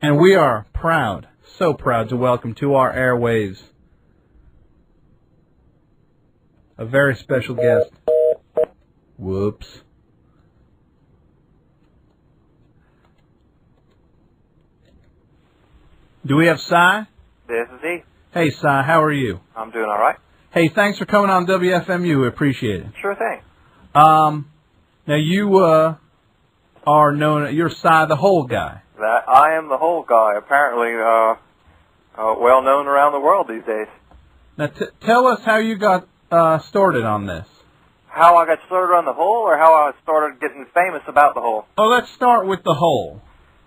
And we are proud, so proud to welcome to our airwaves a very special guest. Whoops. Do we have Cy? This is he. Hey, Cy, how are you? I'm doing all right. Hey, thanks for coming on WFMU. We appreciate it. Sure thing. Now you are known. You're Cy the Hole Guy. I am the hole guy. Apparently, well known around the world these days. Now, tell us how you got started on this. How I got started on the hole, or how I started getting famous about the hole? Oh, let's start with the hole.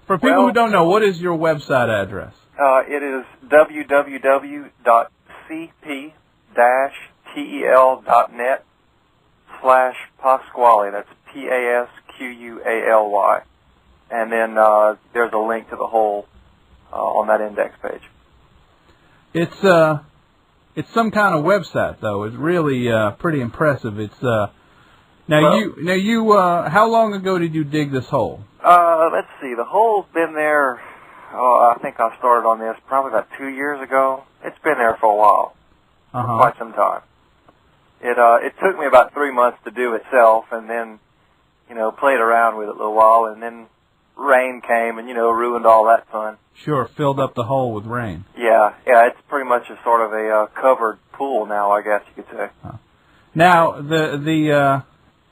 For people who don't know, what is your website address? It is www.cp-tel.net/Pasquale. That's Pasqually. And then there's a link to the hole on that index page. It's some kind of website though. It's really pretty impressive. It's how long ago did you dig this hole? Let's see. The hole's been there. I think I started on this probably about 2 years ago. It's been there for a while, for quite some time. It took me about 3 months to do itself, and then played around with it a little while, and then rain came and ruined all that fun. Sure, filled up the hole with rain. Yeah. It's pretty much a sort of a covered pool now, I guess you could say. Now the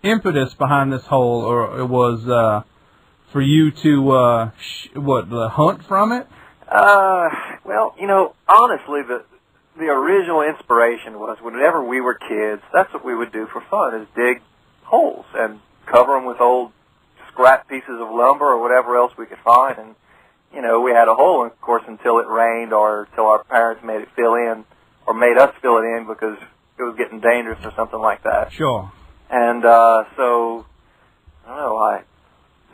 impetus behind this hole was for you to hunt from it? Well, honestly, the original inspiration was whenever we were kids, that's what we would do for fun, is dig holes and cover them with old scrap pieces of lumber or whatever else we could find. And, we had a hole, of course, until it rained or until our parents made it fill in or made us fill it in because it was getting dangerous or something like that. Sure. And so, I don't know, I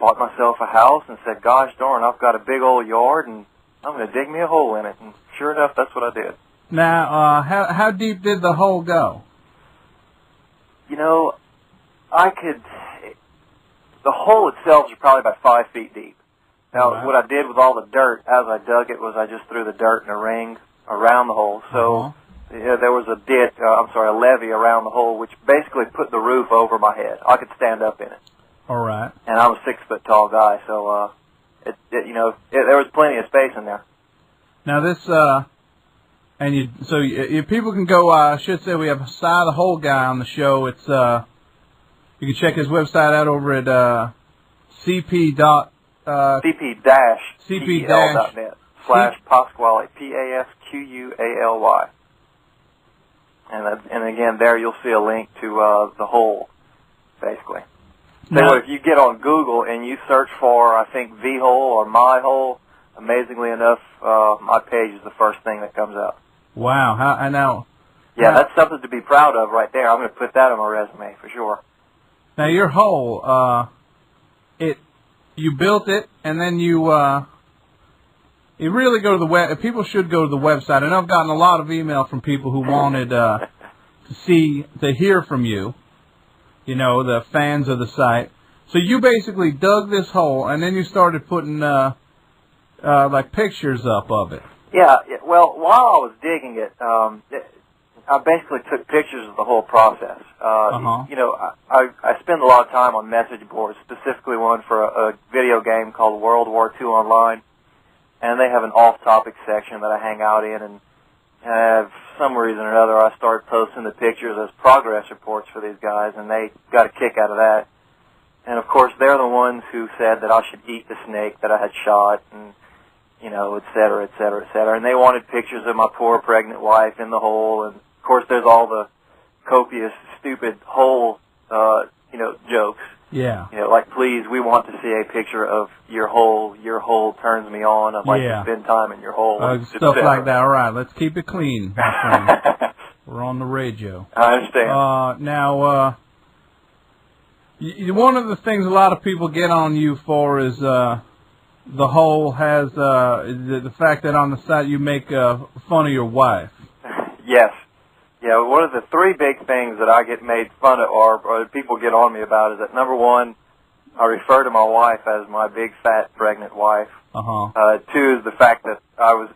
bought myself a house and said, gosh darn, I've got a big old yard and I'm going to dig me a hole in it. And sure enough, that's what I did. Now, how deep did the hole go? The hole itself is probably about 5 feet deep. Now, what I did with all the dirt as I dug it was I just threw the dirt in a ring around the hole. So there was a levee around the hole, which basically put the roof over my head. I could stand up in it. All right. And I'm a 6 foot tall guy, so there was plenty of space in there. Now this people can go. I should say we have Cy the Hole Guy on the show. It's you can check his website out over at cp-tel.net/Pasquale, Pasqually. And again, there you'll see a link to the hole, basically. So if you get on Google and you search for, I think, V-hole or my hole, amazingly enough, my page is the first thing that comes up. Wow. I know. Yeah, that's something to be proud of right there. I'm going to put that on my resume for sure. Now, your hole, you built it, and then you really go to the web. People should go to the website. I know I've gotten a lot of email from people who wanted to hear from you, the fans of the site. So you basically dug this hole, and then you started putting like pictures up of it. Yeah. Well, while I was digging it, I basically took pictures of the whole process. I spend a lot of time on message boards, specifically one for a video game called World War II Online, and they have an off-topic section that I hang out in, and for some reason or another, I started posting the pictures as progress reports for these guys, and they got a kick out of that. And, of course, they're the ones who said that I should eat the snake that I had shot, and et cetera, et cetera, et cetera. And they wanted pictures of my poor pregnant wife in the hole. And, of course, there's all the copious, stupid hole, jokes. Yeah. Like, please, we want to see a picture of your hole. Your hole turns me on. I'd like to spend time in your hole. Stuff like that. All right, let's keep it clean, my friend. We're on the radio. I understand. Now, one of the things a lot of people get on you for is the hole has the fact that on the site you make fun of your wife. Yes. Yeah, one of the three big things that I get made fun of or people get on me about is that, number one, I refer to my wife as my big, fat, pregnant wife. Two is the fact that I was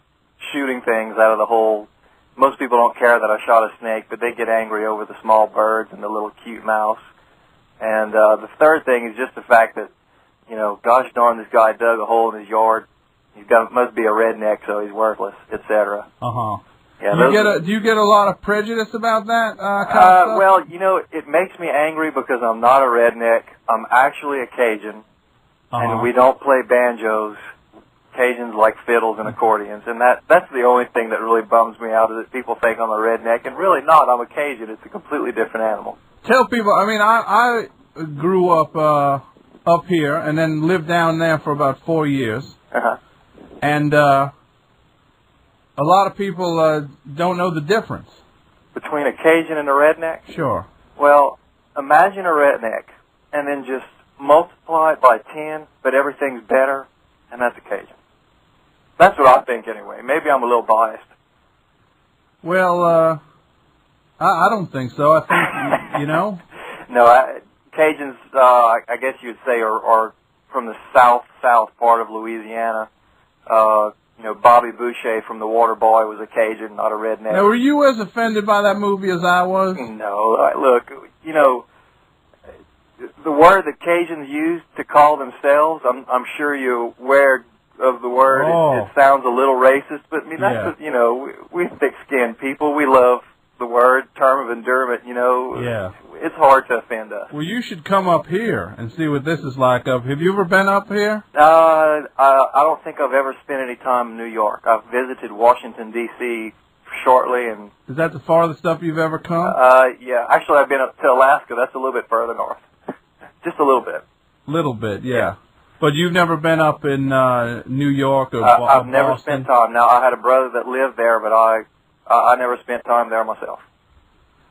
shooting things out of the hole. Most people don't care that I shot a snake, but they get angry over the small birds and the little cute mouse. And the third thing is just the fact that, you know, gosh darn, this guy dug a hole in his yard. Must be a redneck, so he's worthless, etc. Yeah, do you get a lot of prejudice about that kind of stuff? Well, you know, it makes me angry because I'm not a redneck. I'm actually a Cajun, and we don't play banjos. Cajuns like fiddles and accordions, and that's the only thing that really bums me out, is that people think I'm a redneck, and really not. I'm a Cajun. It's a completely different animal. Tell people, I mean, I grew up here and then lived down there for about 4 years. And a lot of people don't know the difference. Between a Cajun and a redneck? Sure. Well, imagine a redneck and then just multiply it by 10, but everything's better, and that's a Cajun. That's what I think anyway. Maybe I'm a little biased. Well, I don't think so. I think, you know. No, Cajuns, I guess you'd say, are from the south part of Louisiana. You know, Bobby Boucher from The Water Boy was a Cajun, not a redneck. Now, were you as offended by that movie as I was? No. Look, you know, the word that Cajuns use to call themselves, I'm sure you're aware of the word. It sounds a little racist, but I mean, that's you know, we thick-skinned people. We love the word, term of endearment, you know. Yeah. It's hard to offend us. Well, you should come up here and see what this is like. Have you ever been up here? I don't think I've ever spent any time in New York. I've visited Washington, D.C. shortly. And is that the farthest up you've ever come? Yeah. Actually, I've been up to Alaska. That's a little bit further north. Just a little bit. Little bit, yeah. But you've never been up in New York or I've never spent time. Now, I had a brother that lived there, but I never spent time there myself.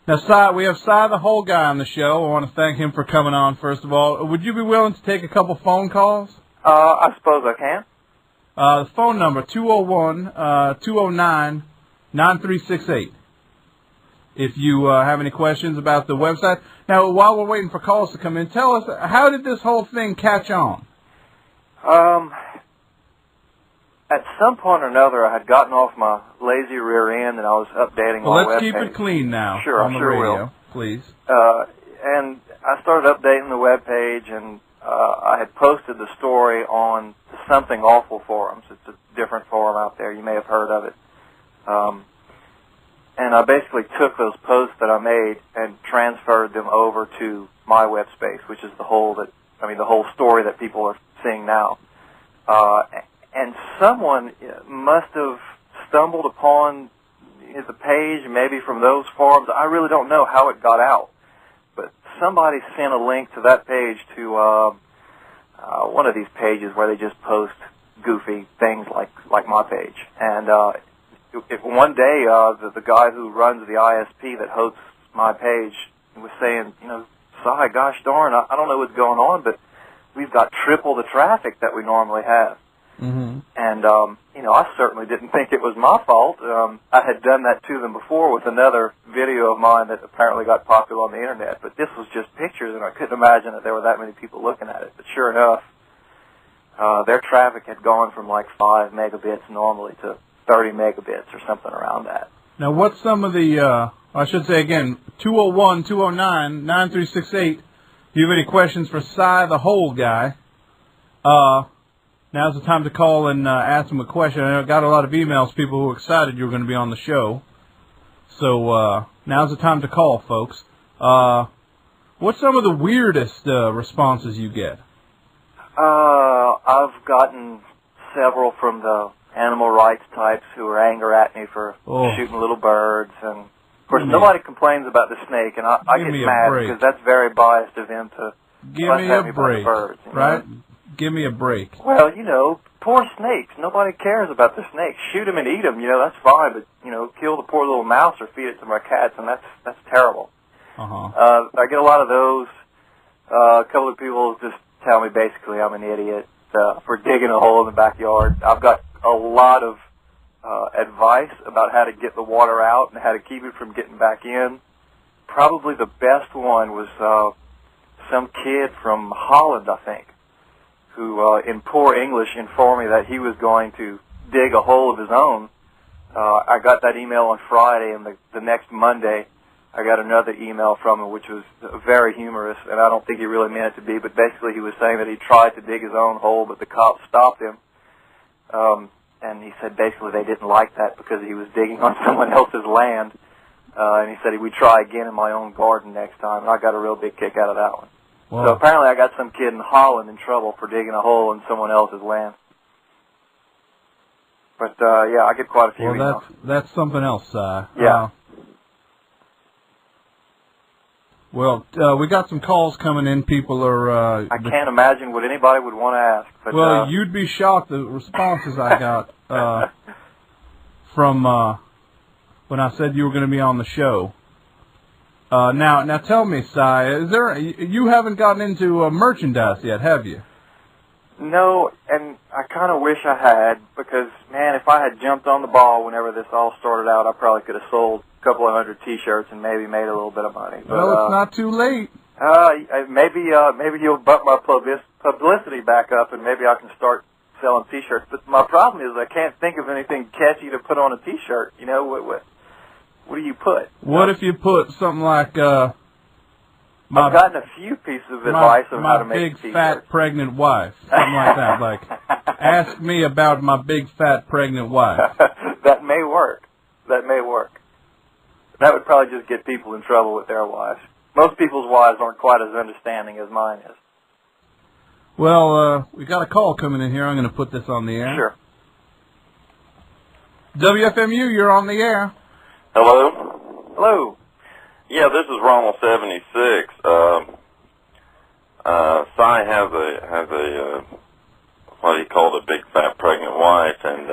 Now, we have Cy the Whole Guy on the show. I want to thank him for coming on, first of all. Would you be willing to take a couple phone calls? I suppose I can. The phone number, 201-209-9368. If you have any questions about the website. Now, while we're waiting for calls to come in, tell us, how did this whole thing catch on? At some point or another, I had gotten off my lazy rear end, and I was updating my webpage. Let's keep it clean now. Sure, on the radio, will. Please. And I started updating the webpage, and I had posted the story on the Something Awful forums. It's a different forum out there. You may have heard of it. And I basically took those posts that I made and transferred them over to my web space, which is the whole story that people are seeing now. And someone must have stumbled upon the page, maybe from those forums. I really don't know how it got out, but somebody sent a link to that page to one of these pages where they just post goofy things like my page. And one day, the guy who runs the ISP that hosts my page was saying, you know, Cy, gosh darn, I don't know what's going on, but we've got triple the traffic that we normally have. Mm-hmm. And, you know, I certainly didn't think it was my fault. I had done that to them before with another video of mine that apparently got popular on the Internet, but this was just pictures, and I couldn't imagine that there were that many people looking at it. But sure enough, their traffic had gone from like 5 megabits normally to 30 megabits or something around that. Now, what's some of the, I should say again, 201-209-9368. If you have any questions for Cy the Whole Guy, now's the time to call and ask him a question. I got a lot of emails, people who were excited you were going to be on the show. So now's the time to call, folks. What's some of the weirdest responses you get? I've gotten several from the animal rights types who are angry at me for shooting little birds. And, of course, nobody complains about the snake, and I get mad because that's very biased of them to give me a break, birds, right? Know? Give me a break. Well, you know, poor snakes. Nobody cares about the snakes. Shoot them and eat them, you know, that's fine. But, you know, kill the poor little mouse or feed it to my cats, and that's terrible. I get a lot of those. A couple of people just tell me basically I'm an idiot for digging a hole in the backyard. I've got a lot of advice about how to get the water out and how to keep it from getting back in. Probably the best one was some kid from Holland, I think, who in poor English informed me that he was going to dig a hole of his own. I got that email on Friday, and the next Monday I got another email from him, which was very humorous, and I don't think he really meant it to be, but basically he was saying that he tried to dig his own hole, but the cops stopped him. And he said basically they didn't like that because he was digging on someone else's land. And he said he would try again in my own garden next time, and I got a real big kick out of that one. Wow. So apparently I got some kid in Holland in trouble for digging a hole in someone else's land. But, yeah, I get quite a few emails. That's something else, yeah. Well, we got some calls coming in. People are... I can't imagine what anybody would want to ask. But, well, you'd be shocked the responses I got from when I said you were going to be on the show. Now tell me, Si, you haven't gotten into merchandise yet, have you? No, and I kind of wish I had, because, man, if I had jumped on the ball whenever this all started out, I probably could have sold a couple of hundred T-shirts and maybe made a little bit of money. But, well, it's not too late. Maybe you'll bump my publicity back up, and maybe I can start selling T-shirts. But my problem is I can't think of anything catchy to put on a T-shirt. You know, what do you put? What if you put something like... I've gotten a few pieces of advice on how to make a T-shirt. My big, fat, pregnant wife. Something like that. Like, ask me about my big, fat, pregnant wife. That may work. That may work. That would probably just get people in trouble with their wives. Most people's wives aren't quite as understanding as mine is. Well, we got a call coming in here. I'm going to put this on the air. Sure. WFMU, you're on the air. Hello? Hello. Yeah, this is Ronald 76. Cy has a what he called a big fat pregnant wife, and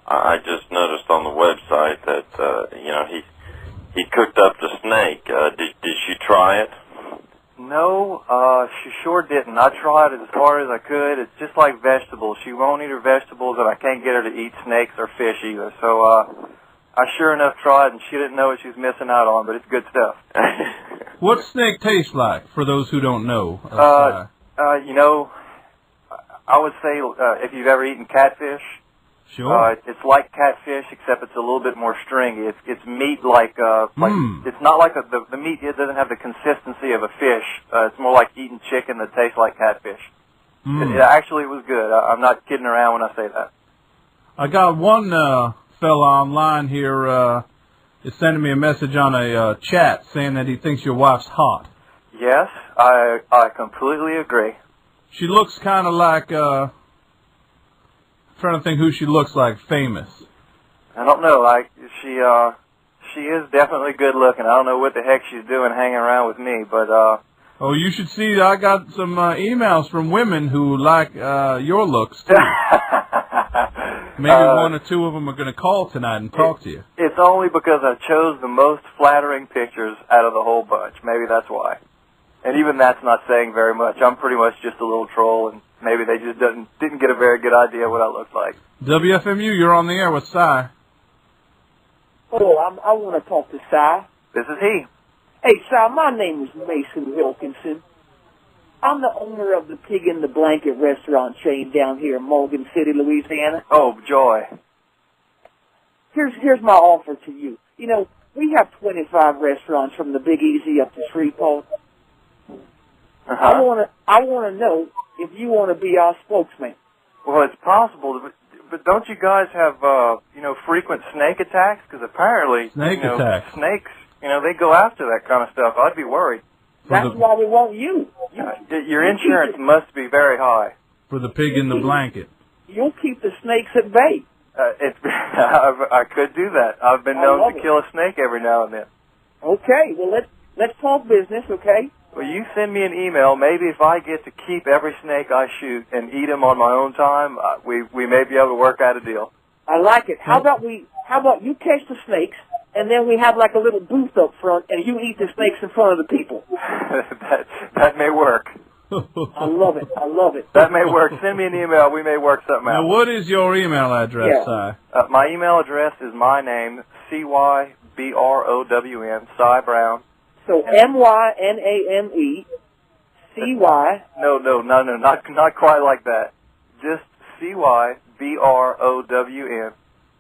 I just noticed on the website that he cooked up the snake. Did she try it? No, she sure didn't. I tried it as hard as I could. It's just like vegetables. She won't eat her vegetables, and I can't get her to eat snakes or fish either. So I sure enough tried, and she didn't know what she was missing out on, but it's good stuff. What snake tastes like, for those who don't know? I would say if you've ever eaten catfish, sure. It's like catfish, except it's a little bit more stringy. It's meat like it's not like the meat. It doesn't have the consistency of a fish. It's more like eating chicken that tastes like catfish. It was good. I'm not kidding around when I say that. I got one fella online here is sending me a message on a chat saying that he thinks your wife's hot. Yes, I completely agree. She looks kind of like, trying to think who she looks like, famous. I don't know, she is definitely good looking. I don't know what the heck she's doing hanging around with me, but, Oh, you should see, I got some emails from women who like your looks, too. Maybe one or two of them are going to call tonight and talk to you. It's only because I chose the most flattering pictures out of the whole bunch. Maybe that's why. And even that's not saying very much. I'm pretty much just a little troll, and maybe they just didn't get a very good idea what I looked like. WFMU, you're on the air with Cy. Hello, I want to talk to Cy. This is he. Hey, Cy, my name is Mason Wilkinson. I'm the owner of the Pig in the Blanket restaurant chain down here in Morgan City, Louisiana. Oh, joy. Here's my offer to you. You know, we have 25 restaurants from the Big Easy up to Shreveport. I want to know if you want to be our spokesman. Well, it's possible, but don't you guys have frequent snake attacks? Because apparently attacks. Snakes, they go after that kind of stuff. I'd be worried. That's why we want you. Your insurance must be very high. For the Pig in the Blanket. You'll keep the snakes at bay. I could do that. I've been known to kill a snake every now and then. Okay, well let's talk business, okay? Well, you send me an email. Maybe if I get to keep every snake I shoot and eat them on my own time, we may be able to work out a deal. I like it. How about you catch the snakes, and then we have like a little booth up front, and you eat the snakes in front of the people. that may work. I love it. I love it. That may work. Send me an email. We may work something out. Now, what is your email address, Cy? My email address is my name, CYBROWN, Cy Brown. So MYNAME, C-Y. No, not quite like that. Just CYBROWN,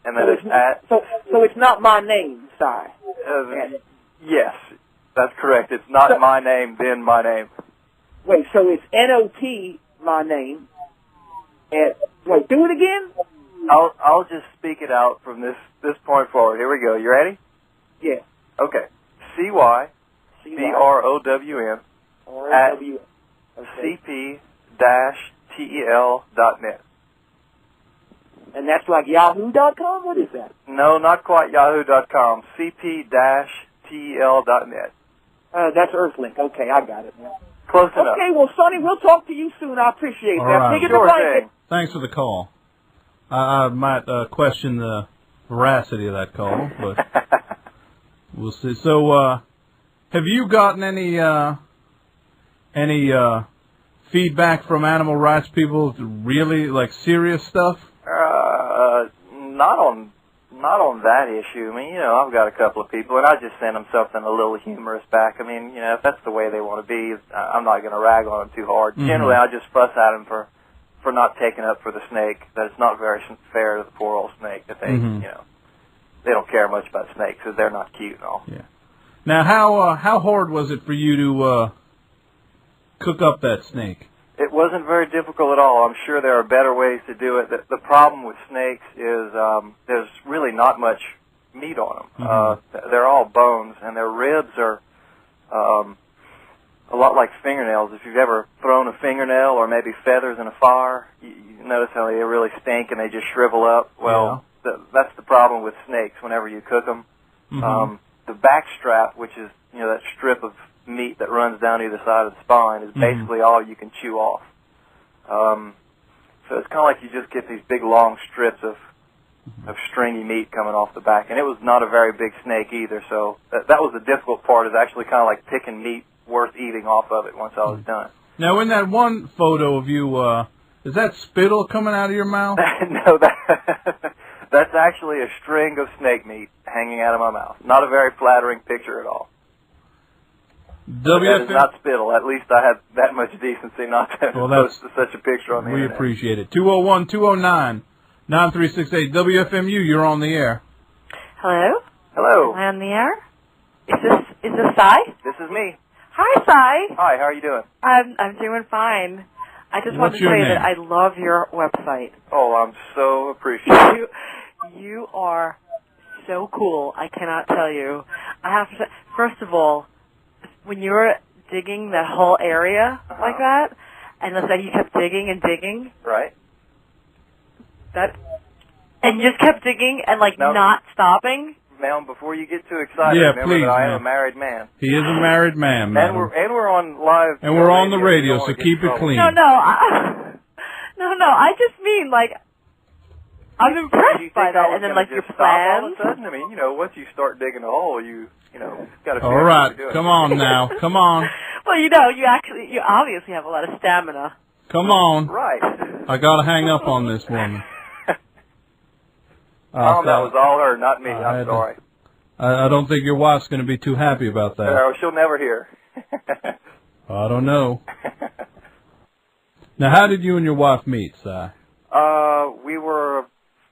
and then it's at. So it's not my name, Si. Yes, that's correct. It's not my name, then my name. Wait, so it's N-O-T, my name. And wait, do it again. I'll just speak it out from this point forward. Here we go. You ready? Yeah. Okay. CYBROWN at cp-tel.net. And that's like yahoo.com? What is that? No, not quite yahoo.com. cp-tel.net. That's Earthlink. Okay, I got it now. Close enough. Okay, well, Sonny, we'll talk to you soon. I appreciate that. Right. Dig in the blanket. Thanks for the call. I might question the veracity of that call, but we'll see. So, have you gotten any feedback from animal rights people? Really, like, serious stuff? Not on that issue. I mean, I've got a couple of people, and I just send them something a little humorous back. I mean, if that's the way they want to be, I'm not going to rag on them too hard. Mm-hmm. Generally, I just fuss at them for not taking up for the snake. That it's not very fair to the poor old snake. That they, they don't care much about snakes because they're not cute and all. Yeah. Now, how hard was it for you to cook up that snake? It wasn't very difficult at all. I'm sure there are better ways to do it. The problem with snakes is there's really not much meat on them. Mm-hmm. They're all bones, and their ribs are a lot like fingernails. If you've ever thrown a fingernail or maybe feathers in a fire, you notice how they really stink and they just shrivel up. Well, that's the problem with snakes whenever you cook them. Mm-hmm. The back strap, which is that strip of meat that runs down either side of the spine, is basically all you can chew off. So it's kind of like you just get these big long strips of stringy meat coming off the back. And it was not a very big snake either, so that was the difficult part, is actually kind of like picking meat worth eating off of it once I was done. Now, in that one photo of you, is that spittle coming out of your mouth? No, that's actually a string of snake meat hanging out of my mouth. Not a very flattering picture at all. That is not spittle. At least I had that much decency not to post such a picture on the internet. We appreciate it. 201-209-9368. WFMU, you're on the air. Hello? Hello. Am I on the air? Is this Si? This is me. Hi, Si. Hi, how are you doing? I'm doing fine. I just wanted to say that I love your website. Oh, I'm so appreciative. You are so cool. I cannot tell you. I have to say, first of all, when you were digging that whole area like that, and let's say you kept digging and digging. Right. And you just kept digging and not stopping. Ma'am, before you get too excited, remember that I am a married man. He is a married man, and we're on live. And we're on the radio, so keep it clean. No. I just mean I'm impressed by that, and then your plans. All of a sudden, I mean, once you start digging a hole, you got to. All right, come on now, come on. Well, you obviously have a lot of stamina. Come on. Right. I got to hang up on this woman. That was all her, not me. I'm sorry. I don't think your wife's going to be too happy about that. No, she'll never hear. I don't know. Now, how did you and your wife meet, Si? We were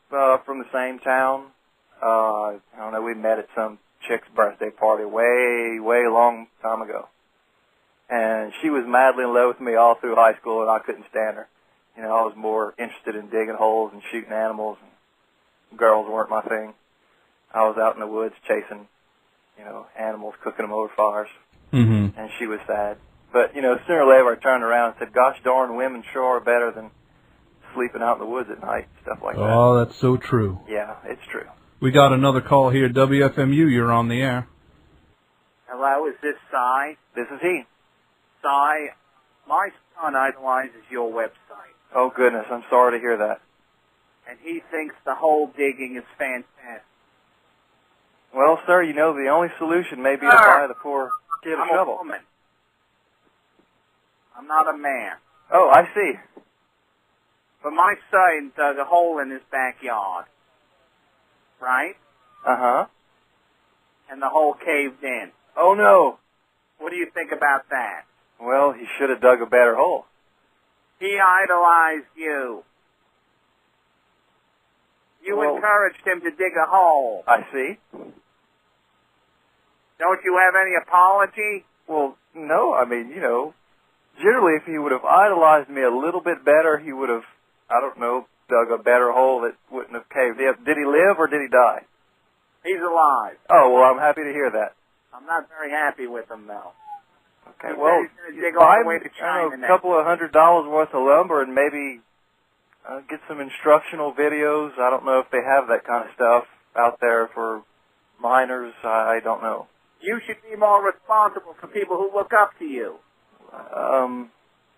from the same town. I don't know, we met at some chick's birthday party way long time ago. And she was madly in love with me all through high school, and I couldn't stand her. I was more interested in digging holes and shooting animals, and girls weren't my thing. I was out in the woods chasing, animals, cooking them over fires. Mm-hmm. And she was sad. But, sooner or later I turned around and said, gosh darn, women sure are better than sleeping out in the woods at night, stuff like that. Oh, that's so true. Yeah, it's true. We got another call here. WFMU, you're on the air. Hello, is this Si? This is he. Si, my son idolizes your website. Oh, goodness, I'm sorry to hear that. And he thinks the hole digging is fantastic. Well, sir, the only solution may be to buy the poor kid a shovel. I'm a woman. I'm not a man. Oh, I see. But my son dug a hole in his backyard. Right? Uh-huh. And the hole caved in. Oh, no. What do you think about that? Well, he should have dug a better hole. He idolized you. You encouraged him to dig a hole. I see. Don't you have any apology? Well, no, I mean, generally if he would have idolized me a little bit better, he would have, I don't know, dug a better hole that wouldn't have caved in. Did he live or did he die? He's alive. Oh, well, I'm happy to hear that. I'm not very happy with him, though. Okay, well, buy him a couple of $100 worth of lumber and maybe get some instructional videos. I don't know if they have that kind of stuff out there for minors. I don't know. You should be more responsible for people who look up to you.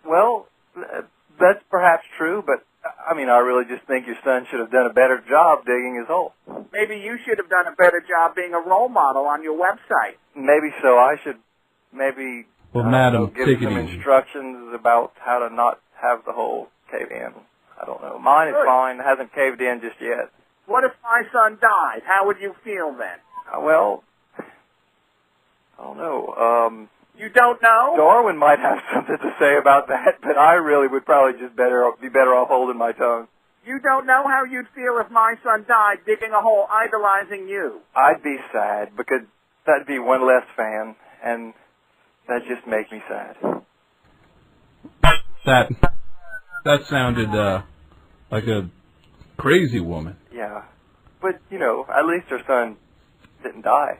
Well, that's perhaps true, but I mean, I really just think your son should have done a better job digging his hole. Maybe you should have done a better job being a role model on your website. Maybe so. I should maybe give take some instructions about how to not have the hole cave in. I don't know. Mine is fine. It hasn't caved in just yet. What if my son died? How would you feel then? Well, I don't know. You don't know? Darwin might have something to say about that, but I really would probably just be better off holding my tongue. You don't know how you'd feel if my son died digging a hole idolizing you. I'd be sad because that'd be one less fan, and that'd just make me sad. That sounded like a crazy woman. Yeah, but at least her son didn't die.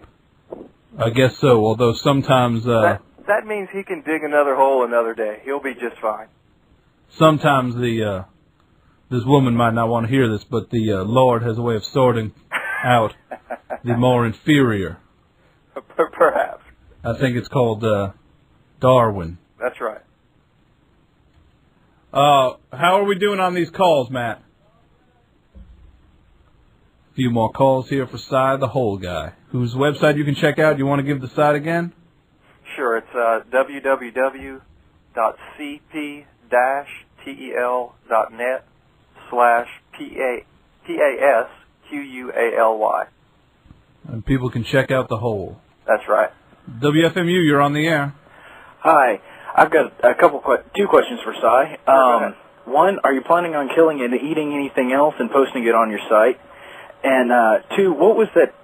I guess so, although sometimes that means he can dig another hole another day. He'll be just fine. Sometimes this woman might not want to hear this, but the Lord has a way of sorting out the more inferior. Perhaps. I think it's called Darwin. That's right. How are we doing on these calls, Matt? A few more calls here for Cy the Hole Guy, whose website you can check out. You want to give the site again? Sure, it's www.cp-tel.net/PASQUALY. And people can check out the hole. That's right. WFMU, you're on the air. Hi. I've got two questions for Cy. One, are you planning on killing and eating anything else and posting it on your site? And two, what was that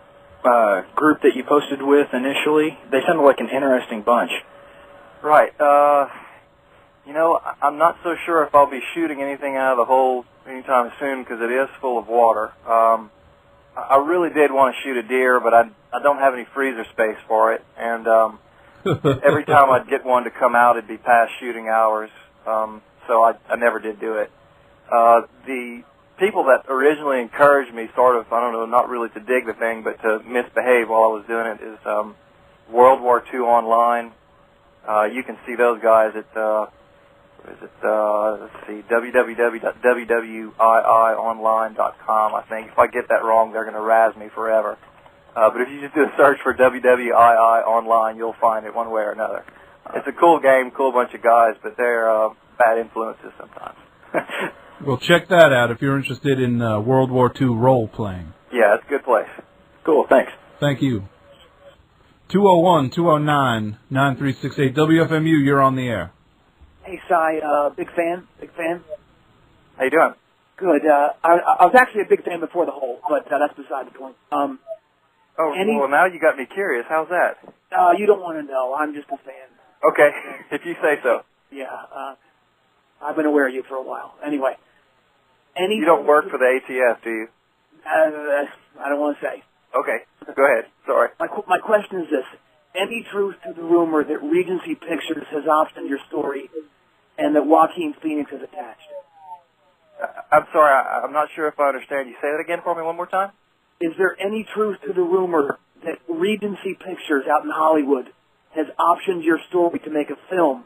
group that you posted with initially? They sounded like an interesting bunch. Right. I'm not so sure if I'll be shooting anything out of the hole anytime soon because it is full of water. I really did want to shoot a deer, but I don't have any freezer space for it. And every time I'd get one to come out, it'd be past shooting hours. So I never did do it. The people that originally encouraged me sort of, I don't know, not really to dig the thing, but to misbehave while I was doing it is World War II Online. You can see those guys at, www.WWIIOnline.com, I think. If I get that wrong, they're going to razz me forever. But if you just do a search for WWII Online, you'll find it one way or another. It's a cool game, cool bunch of guys, but they're bad influences sometimes. Well, check that out if you're interested in World War II role-playing. Yeah, it's a good place. Cool, thanks. Thank you. 201-209-9368. WFMU, you're on the air. Hey, Cy, big fan. How you doing? Good. I was actually a big fan before the hole, but that's beside the point. Well, now you got me curious. How's that? You don't want to know. I'm just a fan. Okay, if you say so. Yeah, I've been aware of you for a while. Anyway. You don't work for the ATF, do you? I don't want to say. Okay, go ahead. Sorry. My question is this. Any truth to the rumor that Regency Pictures has optioned your story and that Joaquin Phoenix is attached? I'm sorry, I'm not sure if I understand. You say that again for me one more time? Is there any truth to the rumor that Regency Pictures out in Hollywood has optioned your story to make a film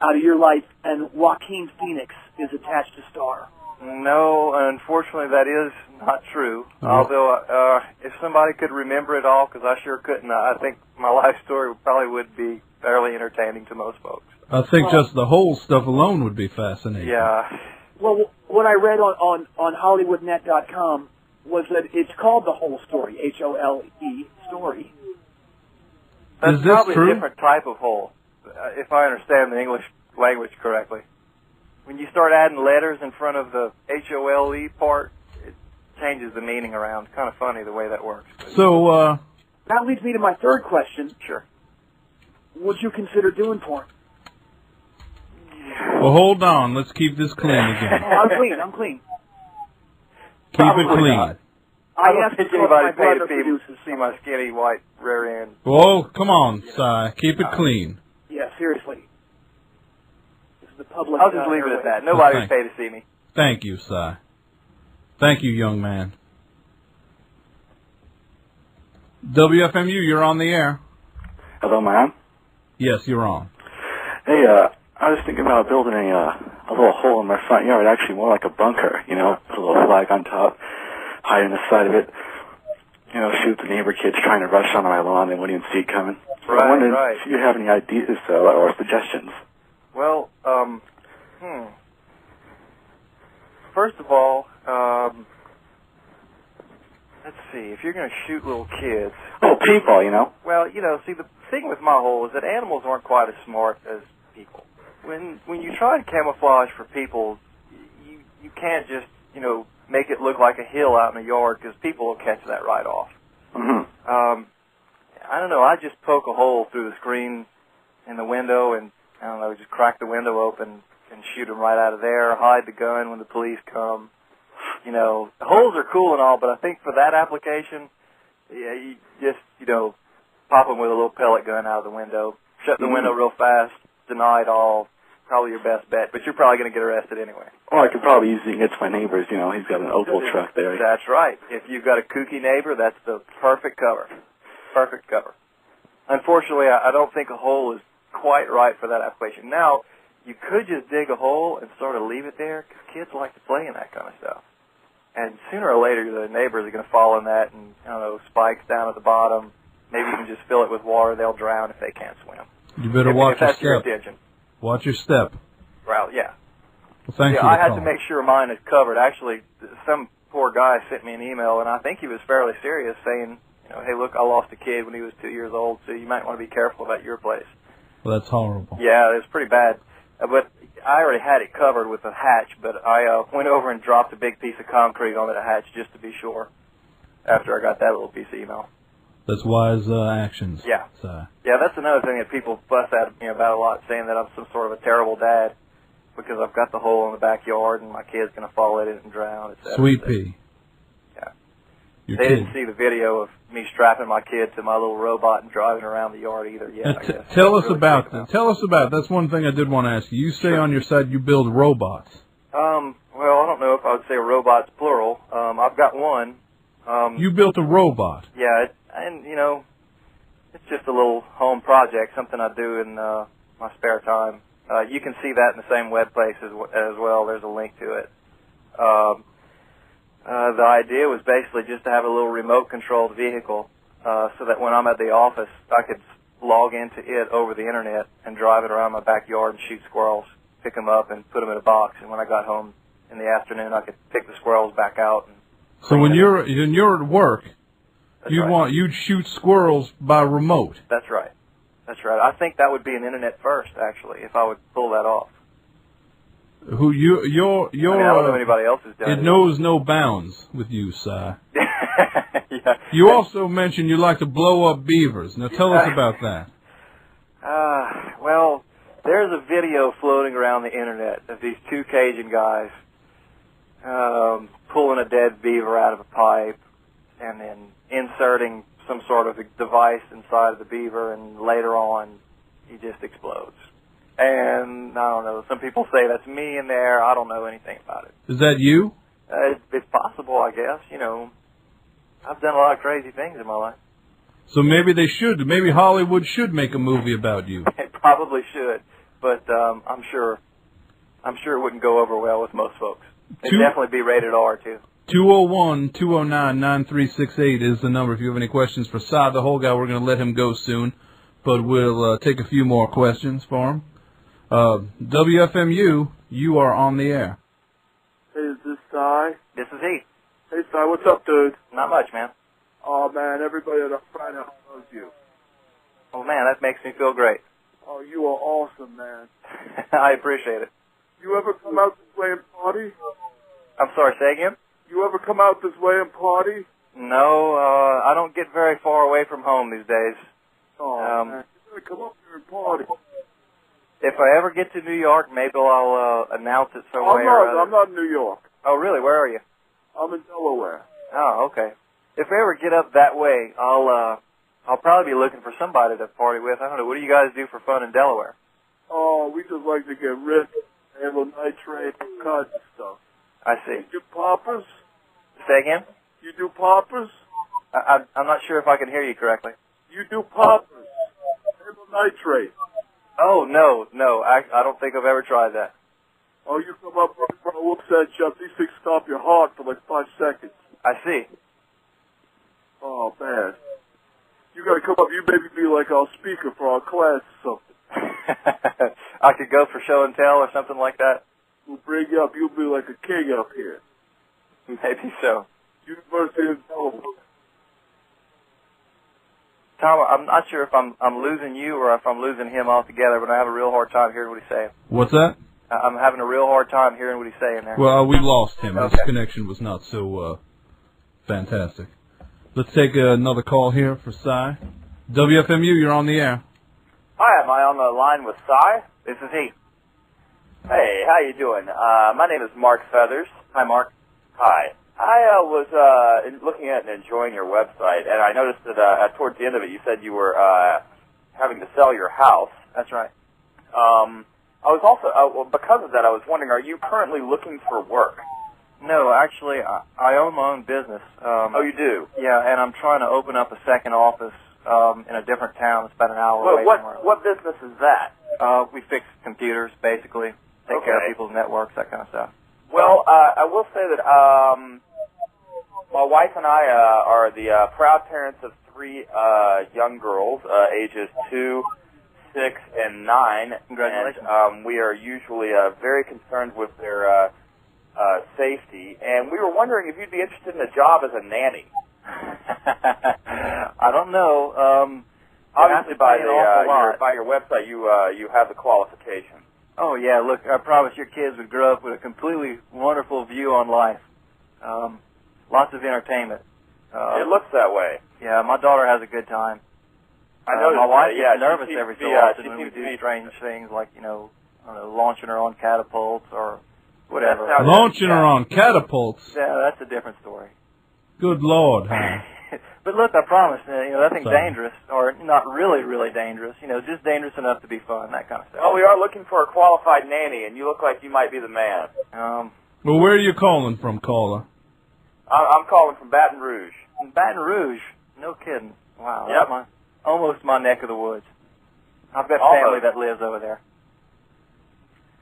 out of your life and Joaquin Phoenix is attached to star? No, unfortunately that is not true. Mm-hmm. Although if somebody could remember it all, because I sure couldn't, I think my life story probably would be fairly entertaining to most folks. I think just the whole stuff alone would be fascinating. Yeah. Well, what I read on HollywoodNet.com was that it's called The Whole Story, H-O-L-E, story. That's is this probably true? a different type of hole. if I understand the English language correctly. When you start adding letters in front of the HOLE part, it changes the meaning around. It's kind of funny the way that works. So, that leads me to my third question. Sure. Would you consider doing porn? well, hold on. Let's keep this clean again. Oh, I'm clean. Keep it clean. I don't think anybody paid to produces see my skinny white rear end. Whoa, come on, Si. Keep it clean. Yeah, seriously. This is the public. I'll just leave it at that. Nobody was paid to see me. Thank you, Si. Thank you, young man. WFMU, you're on the air. Hello, ma'am. Yes, you're on. Hey, I was thinking about building a little hole in my front yard, actually more like a bunker, you know, put a little flag on top, hide in the side of it, you know, shoot the neighbor kids trying to rush onto my lawn, they wouldn't even see it coming. So I wondered if you have any ideas or suggestions. Well, first of all, let's see, if you're going to shoot little kids... Oh, people, you know. Well, you know, see, the thing with my hole is that animals aren't quite as smart as people. When you try to camouflage for people, you can't just, you know, make it look like a hill out in the yard because people will catch that right off. Mm-hmm. I don't know, I just poke a hole through the screen in the window and, I don't know, just crack the window open and shoot them right out of there, hide the gun when the police come. You know, the holes are cool and all, but I think for that application, yeah, you just, you know, pop them with a little pellet gun out of the window, shut the window real fast, deny it all, probably your best bet, but you're probably going to get arrested anyway. Well, I could probably use it against my neighbors, you know, he's got an Opel truck there. That's right. If you've got a kooky neighbor, that's the perfect cover. Perfect cover. Unfortunately, I don't think a hole is quite right for that application. Now, you could just dig a hole and sort of leave it there, because kids like to play in that kind of stuff. And sooner or later, the neighbors are going to fall in that and, I don't know, spikes down at the bottom. Maybe you can just fill it with water. They'll drown if they can't swim. You better watch if that's your your step. intention. Watch your step. Well, yeah. Well, thank you. I had to make sure mine is covered. Actually, some poor guy sent me an email, and I think he was fairly serious, saying, you know, hey, look, I lost a kid when he was 2 years old, so you might want to be careful about your place. Well, that's horrible. Yeah, it was pretty bad. But I already had it covered with a hatch, but I went over and dropped a big piece of concrete on that hatch just to be sure after I got that little piece of email. That's wise actions. Yeah. So. Yeah, that's another thing that people fuss at me about a lot, saying that I'm some sort of a terrible dad because I've got the hole in the backyard and my kid's going to fall in it and drown, etc. Sweet pea. Yeah. They didn't see the video of me strapping my kid to my little robot and driving around the yard either yet, I guess. Tell us about that. Tell us about That's one thing I did want to ask you. You say on your site you build robots. Well, I don't know if I would say robots plural. I've got one. You built a robot. Yeah, and, you know, it's just a little home project, something I do in my spare time. You can see that in the same web place as well. There's a link to it. The idea was basically just to have a little remote-controlled vehicle so that when I'm at the office, I could log into it over the Internet and drive it around my backyard and shoot squirrels, pick them up and put them in a box. And when I got home in the afternoon, I could pick the squirrels back out. And so when you're at work, you'd shoot squirrels by remote. That's right. That's right. I think that would be an Internet first, actually, if I would pull that off. I mean, I don't know anybody else has done it. It knows no bounds with you, Si. Yeah. You also mentioned you like to blow up beavers. Now tell us about that. Well, there's a video floating around the Internet of these two Cajun guys pulling a dead beaver out of a pipe and then inserting some sort of a device inside of the beaver, and later on he just explodes. And I don't know, some people say that's me in there. I don't know anything about it. Is that you? It's possible, I guess. You know, I've done a lot of crazy things in my life. So maybe Hollywood should make a movie about you. It probably should, but I'm sure it wouldn't go over well with most folks. It'd definitely be rated R, too. 201-209-9368 is the number if you have any questions for Si, the whole guy. We're going to let him go soon, but we'll take a few more questions for him. WFMU, you are on the air. Hey, is this Si? This is he. Hey, Si, what's up, dude? Not much, man. Oh, man, everybody at our Friday house loves you. Oh, man, that makes me feel great. Oh, you are awesome, man. I appreciate it. You ever come out this way and party? I'm sorry, say again? You ever come out this way and party? No, I don't get very far away from home these days. Oh, man. You gotta come up here and party. If I ever get to New York, maybe I'll announce it some way or other. I'm not in New York. Oh, really? Where are you? I'm in Delaware. Oh, okay. If I ever get up that way, I'll probably be looking for somebody to party with. I don't know. What do you guys do for fun in Delaware? Oh, we just like to get rich, handle nitrate, and kinds of stuff. I see. You do poppers? Say again? You do poppers? I'm not sure if I can hear you correctly. You do poppers. Handle nitrate. Oh, no. I don't think I've ever tried that. Oh, you come up with a whoops that shop. These things stop your heart for like 5 seconds. I see. Oh, man. You gotta come up. You maybe be like our speaker for our class or something. I could go for show and tell or something like that. We'll bring you up. You'll be like a king up here. Maybe so. University of Delaware. Tom, I'm not sure if I'm losing you or if I'm losing him altogether, but I have a real hard time hearing what he's saying. What's that? I'm having a real hard time hearing what he's saying there. Well, we lost him. Okay. His connection was not so fantastic. Let's take another call here for Cy. WFMU, you're on the air. Hi, am I on the line with Cy? This is he. Hey, how you doing? My name is Mark Feathers. Hi, Mark. Hi. I was looking at and enjoying your website, and I noticed that towards the end of it you said you were having to sell your house. That's right. I was also, well, because of that, I was wondering, are you currently looking for work? No, actually, I own my own business. Oh, you do? Yeah, and I'm trying to open up a second office in a different town. It's about an hour away from where I live. What business is that? We fix computers, basically. Take care of people's networks, that kind of stuff. Well, I will say that my wife and I are the proud parents of 3 young girls, ages 2, 6, and 9. Congratulations. And we are usually very concerned with their safety. And we were wondering if you'd be interested in a job as a nanny. I don't know. Obviously, by your website, you have the qualifications. Oh, yeah, look, I promise your kids would grow up with a completely wonderful view on life. Lots of entertainment. It looks that way. Yeah, my daughter has a good time. I know. My wife gets yeah, nervous every so often when we do strange things like, I don't know, launching her on catapults or whatever. Launching her on catapults? Yeah, that's a different story. Good Lord, huh? But look, I promise, nothing dangerous, or not really, really dangerous, just dangerous enough to be fun, that kind of stuff. Well, we are looking for a qualified nanny, and you look like you might be the man. Well, where are you calling from, caller? I'm calling from Baton Rouge. Baton Rouge? No kidding. Wow. Yep. That's almost my neck of the woods. I've got Almost. family that lives over there.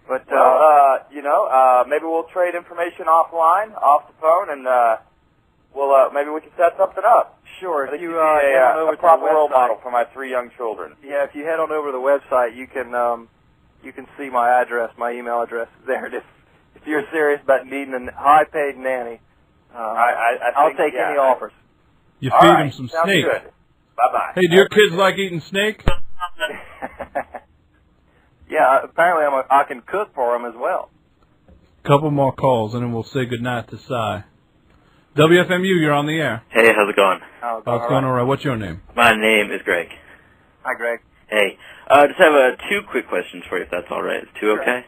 But, maybe we'll trade information offline, off the phone, and, maybe we can set something up. Sure. If you head on over a to proper the role website, model for my 3 young children. Yeah, if you head on over to the website, you can see my address, my email address is there. And if you're serious about needing a high-paid nanny, I'll take any offers. You feed them some sounds snake. Good. Bye-bye. Hey, do your kids like eating snake? Yeah, apparently I can cook for them as well. Couple more calls, and then we'll say goodnight to Cy. WFMU, you're on the air. Hey, how's it going? It's going all right. What's your name? My name is Greg. Hi, Greg. Hey, just have 2 quick questions for you, if that's all right. Is 2 okay?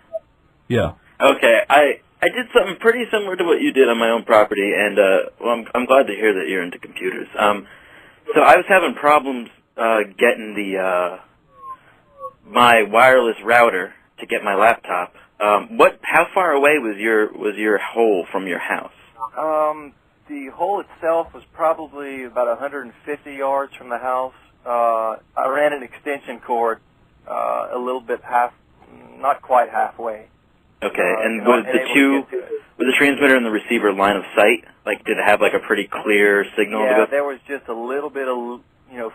Yeah. Okay, I did something pretty similar to what you did on my own property, and I'm glad to hear that you're into computers. So I was having problems getting my wireless router to get my laptop. How far away was your hole from your house? The hole itself was probably about 150 yards from the house. I ran an extension cord a little bit not quite halfway. Okay, and was the transmitter and the receiver line of sight? Like, did it have like a pretty clear signal? Yeah, there was just a little bit of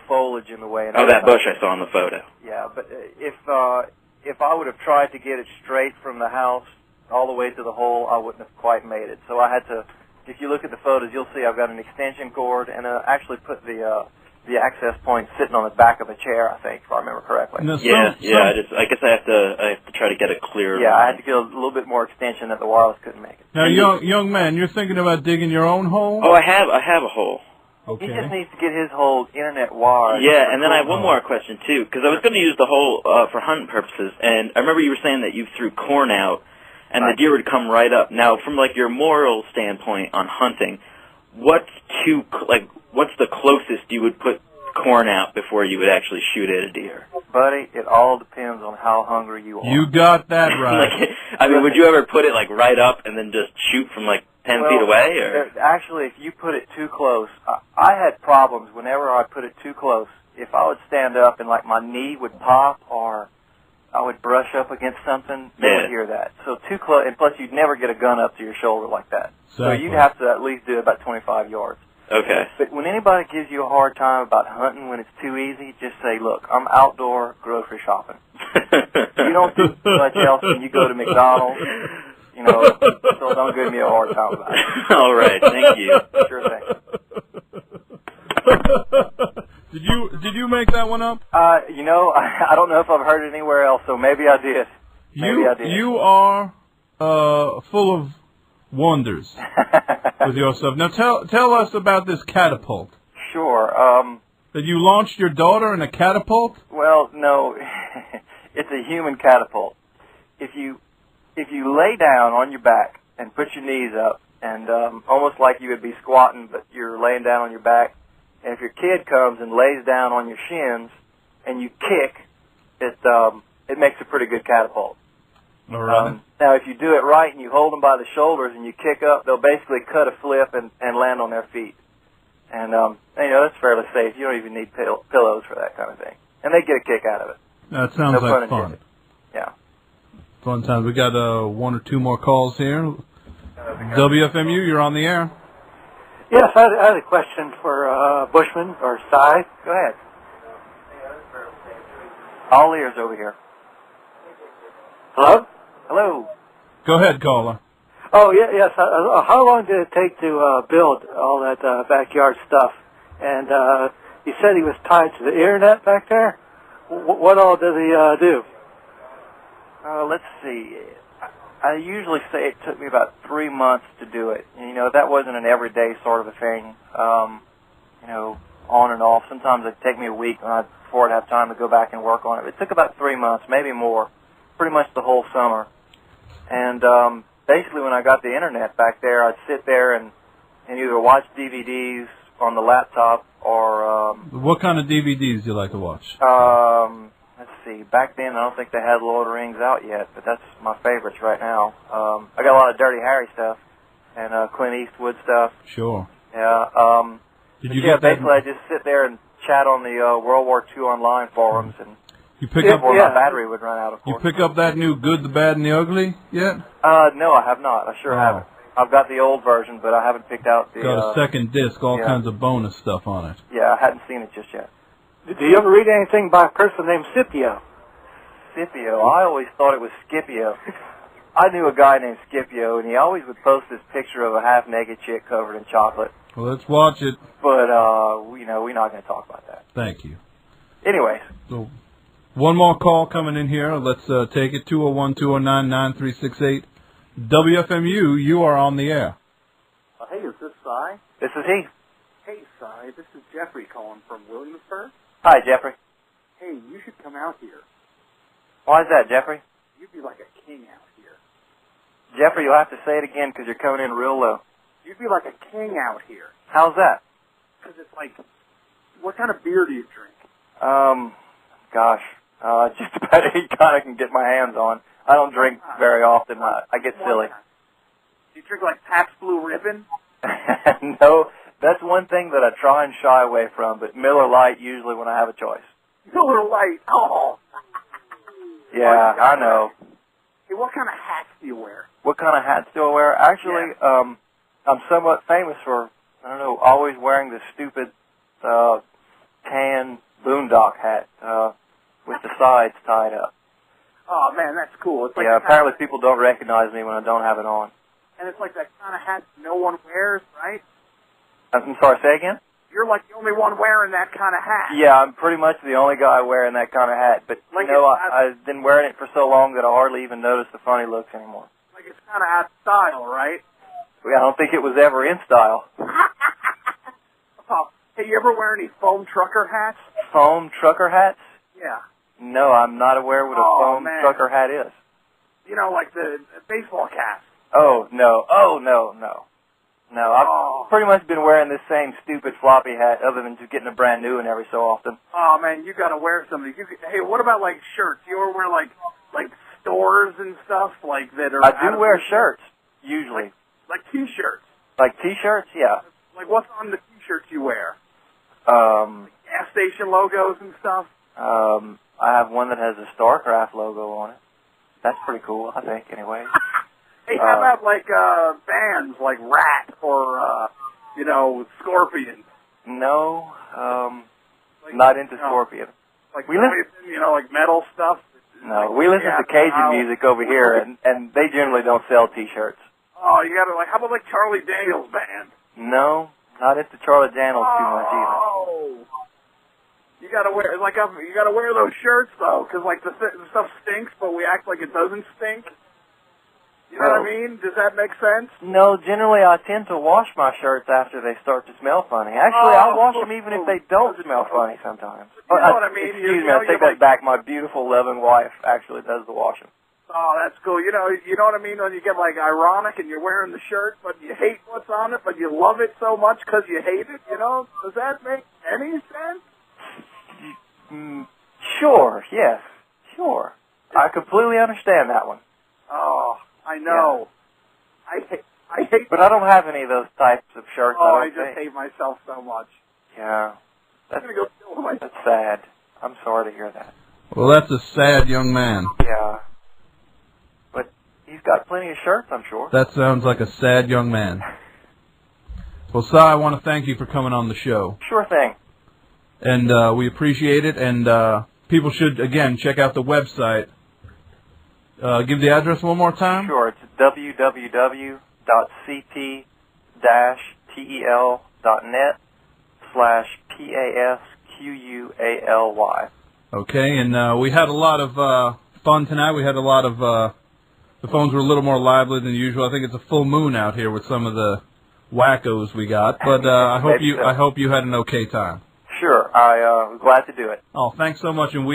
foliage in the way. And that bush I saw in the photo. Yeah, but if I would have tried to get it straight from the house all the way to the hole, I wouldn't have quite made it. So I had to. If you look at the photos, you'll see I've got an extension cord, and I actually put the the access point sitting on the back of a chair, I think, if I remember correctly. No, I guess I have to try to get a clear. Yeah, I had to get a little bit more extension that the wireless couldn't make it. Now, young man, you're thinking about digging your own hole? Oh, I have a hole. Okay. He just needs to get his whole internet wired. Yeah, and then I have one more question, too, because I was going to use the hole for hunting purposes, and I remember you were saying that you threw corn out, and the deer would come right up. Now, from, like, your moral standpoint on hunting, what's the closest you would put corn out before you would actually shoot at a deer? Buddy, it all depends on how hungry you are. You got that right. Would you ever put it, like, right up and then just shoot from, like, 10 feet away? Or? Actually, if you put it too close, I had problems whenever I put it too close. If I would stand up and, like, my knee would pop or I would brush up against something, they would hear that. So too close, and plus you'd never get a gun up to your shoulder like that. Exactly. So you'd have to at least do about 25 yards. Okay. But when anybody gives you a hard time about hunting when it's too easy, just say, look, I'm outdoor grocery shopping. You don't do much else when you go to McDonald's, so don't give me a hard time about it. All right, thank you. Sure thing. Did you make that one up? I don't know if I've heard it anywhere else, so maybe I did. You are full of wonders with your stuff. Now tell us about this catapult. Sure. That you launched your daughter in a catapult? Well, no, it's a human catapult. If you lay down on your back and put your knees up, and almost like you would be squatting, but you're laying down on your back, and if your kid comes and lays down on your shins and you kick, it makes a pretty good catapult. All right. Now, if you do it right and you hold them by the shoulders and you kick up, they'll basically cut a flip and land on their feet. And, that's fairly safe. You don't even need pillows for that kind of thing. And they get a kick out of it. That sounds like fun. Yeah. Fun times. We got one or two more calls here. WFMU, you're on the air. Yes, I had a question for Bushman or Cy. Go ahead. All ears over here. Hello? Hello. Go ahead, caller. Oh, yes. How long did it take to build all that backyard stuff? And he said he was tied to the internet back there. What all does he do? Let's see. I usually say it took me about 3 months to do it. And, that wasn't an everyday sort of a thing, on and off. Sometimes it'd take me a week before I'd have time to go back and work on it. It took about 3 months, maybe more, pretty much the whole summer. And basically when I got the internet back there, I'd sit there and either watch DVDs on the laptop or... what kind of DVDs do you like to watch? Let's see. Back then, I don't think they had Lord of the Rings out yet, but that's my favorites right now. I got a lot of Dirty Harry stuff and Clint Eastwood stuff. Sure. Yeah. Basically, I just sit there and chat on the World War II online forums, and before my battery would run out, of course. You pick up that new Good, the Bad, and the Ugly yet? No, I have not. I sure haven't. I've got the old version, but I haven't picked out the... Got a second disc, all kinds of bonus stuff on it. Yeah, I hadn't seen it just yet. Do you ever read anything by a person named Scipio? Scipio? I always thought it was Scipio. I knew a guy named Scipio, and he always would post this picture of a half-naked chick covered in chocolate. Well, let's watch it. But, we're not going to talk about that. Thank you. Anyways. So, one more call coming in here. Let's take it, 201-209-9368. WFMU, you are on the air. Hey, is this Cy? This is he. Hey, Cy, this is Jeffrey calling from Williamsburg. Hi, Jeffrey. Hey, you should come out here. Why is that, Jeffrey? You'd be like a king out here. Jeffrey, you'll have to say it again because you're coming in real low. You'd be like a king out here. How's that? Because it's like, what kind of beer do you drink? Just about any kind I can get my hands on. I don't drink very often. I get silly. Do you drink like Pabst Blue Ribbon? No, that's one thing that I try and shy away from, but Miller Lite usually when I have a choice. Miller Lite, oh! Yeah, I know. Hey, what kind of hats do you wear? What kind of hats do I wear? Actually, I'm somewhat famous for, always wearing this stupid tan boondock hat with the sides tied up. Oh, man, that's cool. It's like apparently people don't recognize me when I don't have it on. And it's like that kind of hat no one wears, right? I'm sorry, say again? you're like the only one wearing that kind of hat. Yeah, I'm pretty much the only guy wearing that kind of hat. But, Like you know, I've been wearing it for so long that I hardly even notice the funny looks anymore. Like it's kind of out of style, right? I don't think it was ever in style. Oh, hey, you ever wear any foam trucker hats? Foam trucker hats? Yeah. No, I'm not aware what a foam trucker hat is. You know, like the baseball cap. Oh, no. No, I've pretty much been wearing this same stupid floppy hat other than just getting a brand new one every so often. Oh, man, you got to wear something. Hey, what about, like, shirts? You ever wear, like stores and stuff like that are... I do wear shirts, usually. Like T-shirts? Like T-shirts, yeah. Like, what's on the T-shirts you wear? Like gas station logos and stuff? I have one that has a StarCraft logo on it. That's pretty cool, I think, anyway. Hey, how about, like, bands like Rat or, you know, Scorpion? No, not into Scorpion. Like, you know, like metal stuff? No, we listen to Cajun music over here, and they generally don't sell T-shirts. Oh, you gotta, like, how about, like, Charlie Daniels Band? No, not into Charlie Daniels too much either. Oh, you gotta wear, like, you gotta wear those shirts, though, because, like, the stuff stinks, but we act like it doesn't stink. You know what I mean? Does that make sense? No, generally I tend to wash my shirts after they start to smell funny. Actually, I'll wash them even if they don't smell funny sometimes. You know what I mean? Excuse me, I take that back. My beautiful, loving wife actually does the washing. Oh, that's cool. You know what I mean? When you get, like, ironic and you're wearing the shirt, but you hate what's on it, but you love it so much because you hate it, you know? Does that make any sense? Sure, yes, sure. I completely understand that one. Oh, I know. Yeah. I hate. But I don't have any of those types of shirts. Oh, I just hate myself so much. Yeah. I'm gonna go kill myself. That's sad. I'm sorry to hear that. Well, that's a sad young man. Yeah. But he's got plenty of shirts, I'm sure. That sounds like a sad young man. Well, Si, I want to thank you for coming on the show. Sure thing. And we appreciate it. And people should, again, check out the website. Give the address one more time. Sure. It's www.cp-tel.net/PASQUALY. Okay, and we had a lot of fun tonight. We had a lot of the phones were a little more lively than usual. I think it's a full moon out here with some of the wackos we got. But I hope you had an okay time. Sure, I was glad to do it. Oh, thanks so much, and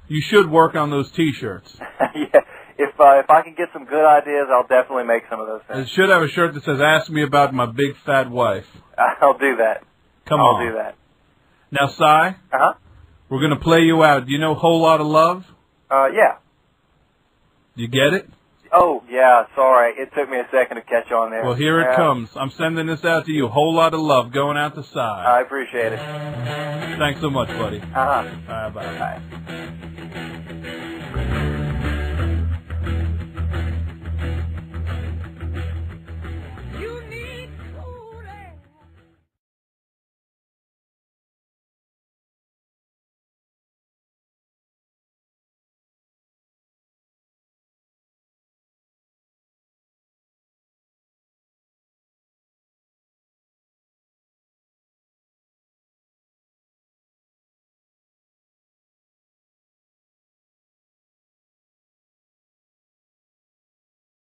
you should work on those T-shirts. Yeah, if I can get some good ideas, I'll definitely make some of those things. It should have a shirt that says, "Ask me about my big fat wife." I'll do that. I'll do that. Now, Si, we're gonna play you out. Do you know "Whole Lot of Love"? Yeah. You get it? Oh, yeah, sorry. It took me a second to catch on there. Well, here it comes. I'm sending this out to you. "Whole Lot of Love" going out to Si. I appreciate it. Thanks so much, buddy. All right, bye. Bye.